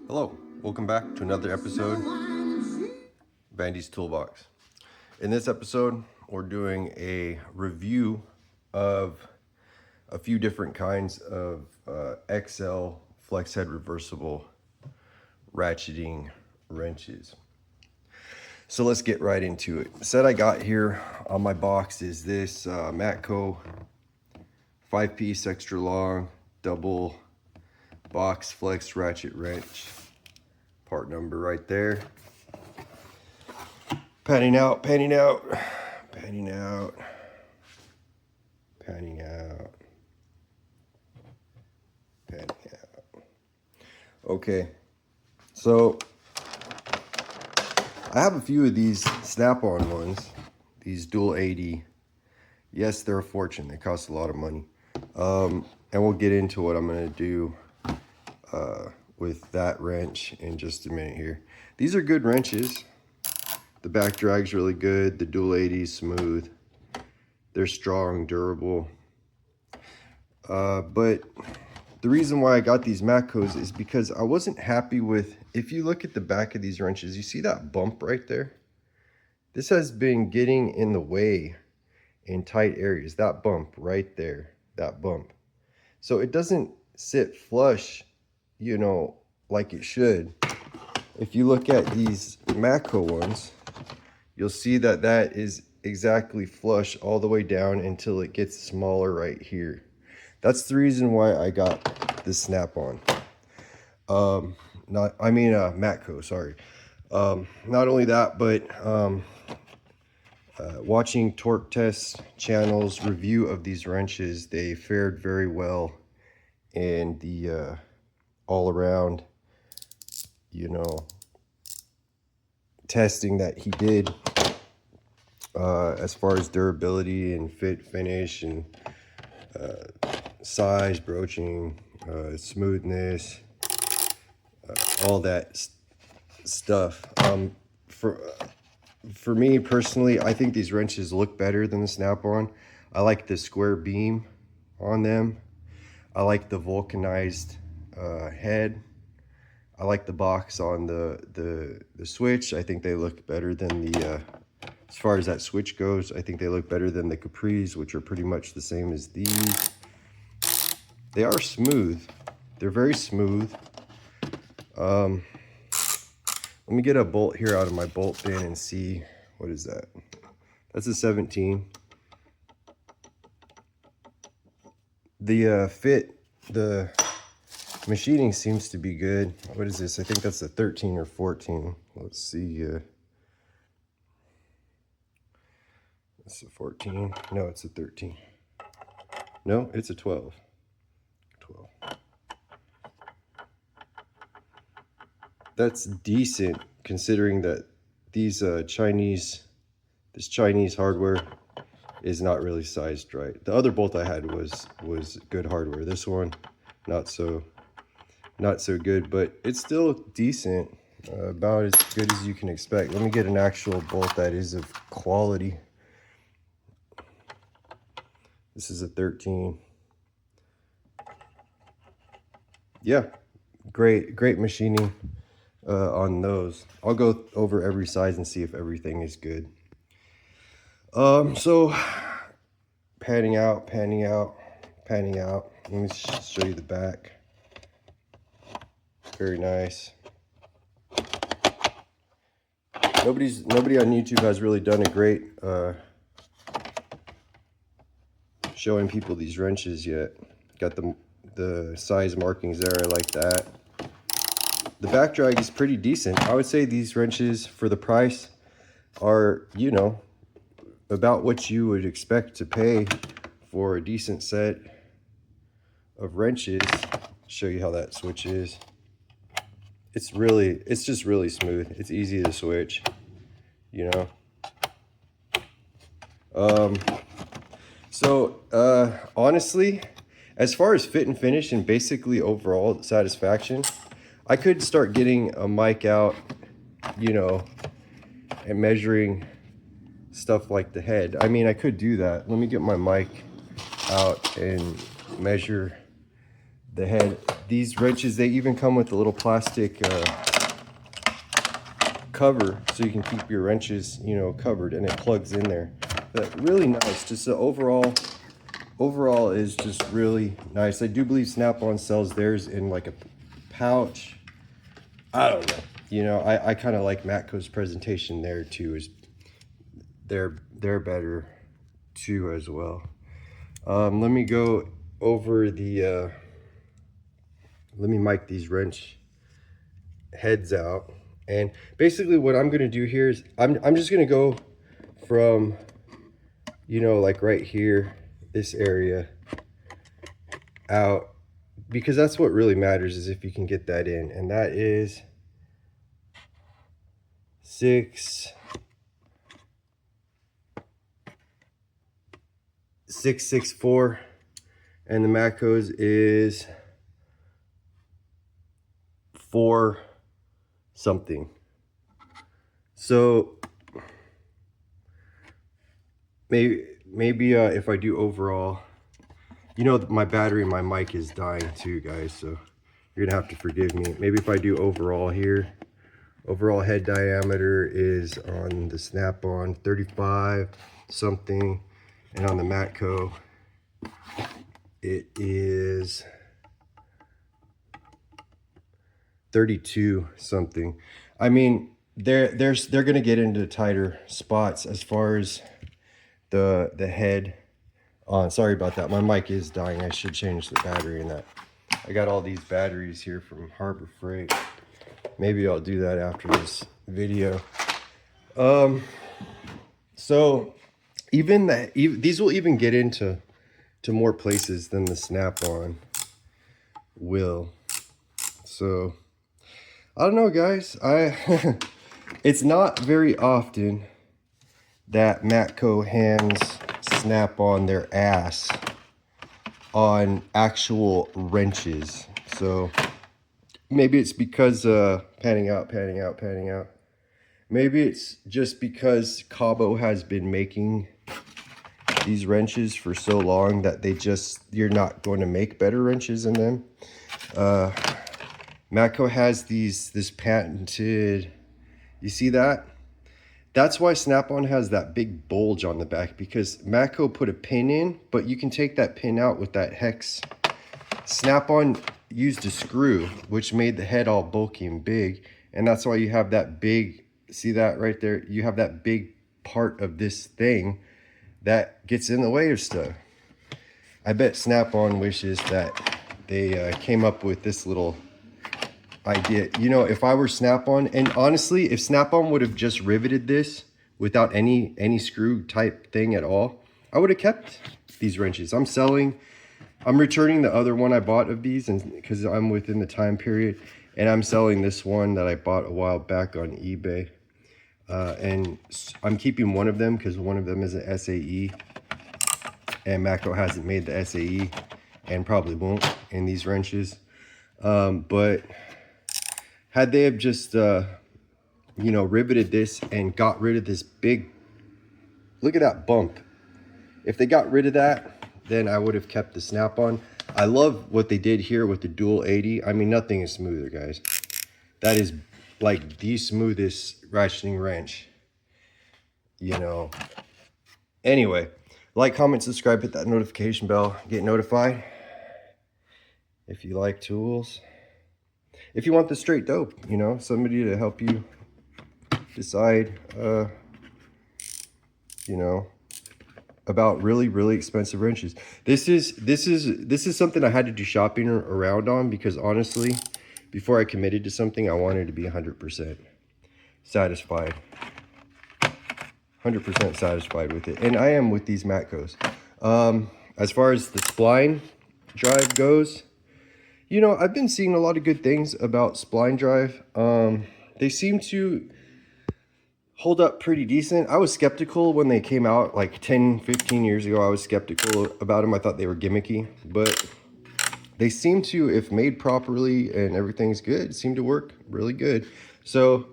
Hello, welcome back to another episode of Andy's Toolbox. In this episode, we're doing a review of a few different kinds of XL flex head reversible ratcheting wrenches. So let's get right into it. The set I got here on my box is this Matco 5-piece extra long double box flex ratchet wrench. Part number right there. Panning out, panning out, panning out, panning out, panning out. Okay, so I have a few of these Snap-on ones, these dual 80. Yes, they're a fortune. They cost a lot of money. And we'll get into what I'm going to do with that wrench in just a minute here. These are good wrenches. The back drag's really good. The dual 80 is smooth. They're strong, durable. But the reason why I got these Matcos is because I wasn't happy with, if you look at the back of these wrenches, you see that bump right there? This has been getting in the way in tight areas. That bump right there, that bump. So it doesn't sit flush, you know, like it should. If you look at these Matco ones, you'll see that that is exactly flush all the way down until it gets smaller right here. That's the reason why I got this Snap-on. Matco, sorry. Not only that, but watching torque test channels review of these wrenches, they fared very well in the all around, you know, testing that he did as far as durability and fit finish and size, broaching, smoothness, all that stuff. For me personally, I think these wrenches look better than the Snap-on. I like the square beam on them. I like the vulcanized head. I like the box on the switch. I think they look better than the, as far as that switch goes, I think they look better than the Capris, which are pretty much the same as these. They are smooth. They're very smooth. Let me get a bolt here out of my bolt bin and see, what is that? That's a 17. The fit, the machining seems to be good. What is this? I think that's a 13 or 14. Let's see. It's a 14. No, it's a 13. No, it's a 12. 12. That's decent considering that these Chinese hardware is not really sized right. The other bolt I had was good hardware. This one, not so good, but it's still decent, about as good as you can expect. Let me get an actual bolt that is of quality. This is a 13. Yeah, great machining on those. I'll go over every size and see if everything is good. So panning out. Let me show you the back. Very nice. Nobody on YouTube has really done a great showing people these wrenches yet. Got the size markings there. I like that. The back drag is pretty decent. I would say these wrenches for the price are, you know, about what you would expect to pay for a decent set of wrenches. Show you how that switch is. It's just really smooth. It's easy to switch, you know. Honestly, as far as fit and finish and basically overall satisfaction, I could start getting a mic out, you know, and measuring stuff like the head. I mean, I could do that. Let me get my mic out and measure the head. These wrenches, they even come with a little plastic cover so you can keep your wrenches, you know, covered, and it plugs in there. But really nice. Just the overall is just really nice. I do believe Snap-on sells theirs in like a pouch. I don't know. You know, I kind of like Matco's presentation there too. Is they're better too as well. Let me go over the let me mic these wrench heads out. And basically what I'm gonna do here is I'm just gonna go from, you know, like right here, this area out, because that's what really matters, is if you can get that in. And that is 664, and the Matco's is 4 something. So maybe if I do overall, you know, my battery in my mic is dying too, guys, so you're gonna have to forgive me. Maybe if I do overall here, overall head diameter is on the Snap-on 35 something, and on the Matco it is 32 something. I mean, they're gonna get into tighter spots as far as the head on. Sorry about that, my mic is dying. I should change the battery in that. I got all these batteries here from Harbor Freight. Maybe I'll do that after this video. So even these will even get into more places than the Snap-on will. So I don't know, guys. It's not very often that Matco hands Snap-on their ass on actual wrenches. So maybe it's because panning out. Maybe it's just because Cabo has been making these wrenches for so long that you're not going to make better wrenches than them. Matco has this patented, you see that? That's why Snap-on has that big bulge on the back, because Matco put a pin in, but you can take that pin out with that hex. Snap-on used a screw, which made the head all bulky and big, and that's why you have that big, see that right there? You have that big part of this thing that gets in the way of stuff. I bet Snap-on wishes that they came up with this little idea. You know, if I were Snap-on, and honestly, if Snap-on would have just riveted this without any screw type thing at all, I would have kept these wrenches. I'm returning the other one I bought of these, and because I'm within the time period, and I'm selling this one that I bought a while back on eBay. And I'm keeping one of them because one of them is an SAE, and Matco hasn't made the SAE and probably won't in these wrenches. But had they have just you know, riveted this and got rid of this big, look at that bump, if they got rid of that, then I would have kept the Snap-on. I love what they did here with the dual 80. I mean, nothing is smoother, guys. That is like the smoothest ratcheting wrench, you know. Anyway, like, comment, subscribe, hit that notification bell, get notified if you like tools. If you want the straight dope, you know, somebody to help you decide, you know, about really expensive wrenches. This is something I had to do shopping around on, because honestly, before I committed to something, I wanted to be 100% satisfied. 100% satisfied with it. And I am with these Matcos. As far as the spline drive goes, you know, I've been seeing a lot of good things about spline drive. They seem to hold up pretty decent. I was skeptical when they came out like 10-15 years ago. I was skeptical about them. I thought they were gimmicky, but they seem to, if made properly and everything's good, seem to work really good. So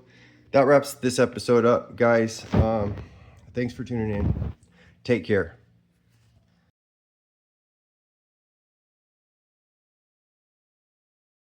that wraps this episode up, guys. Thanks for tuning in. Take care.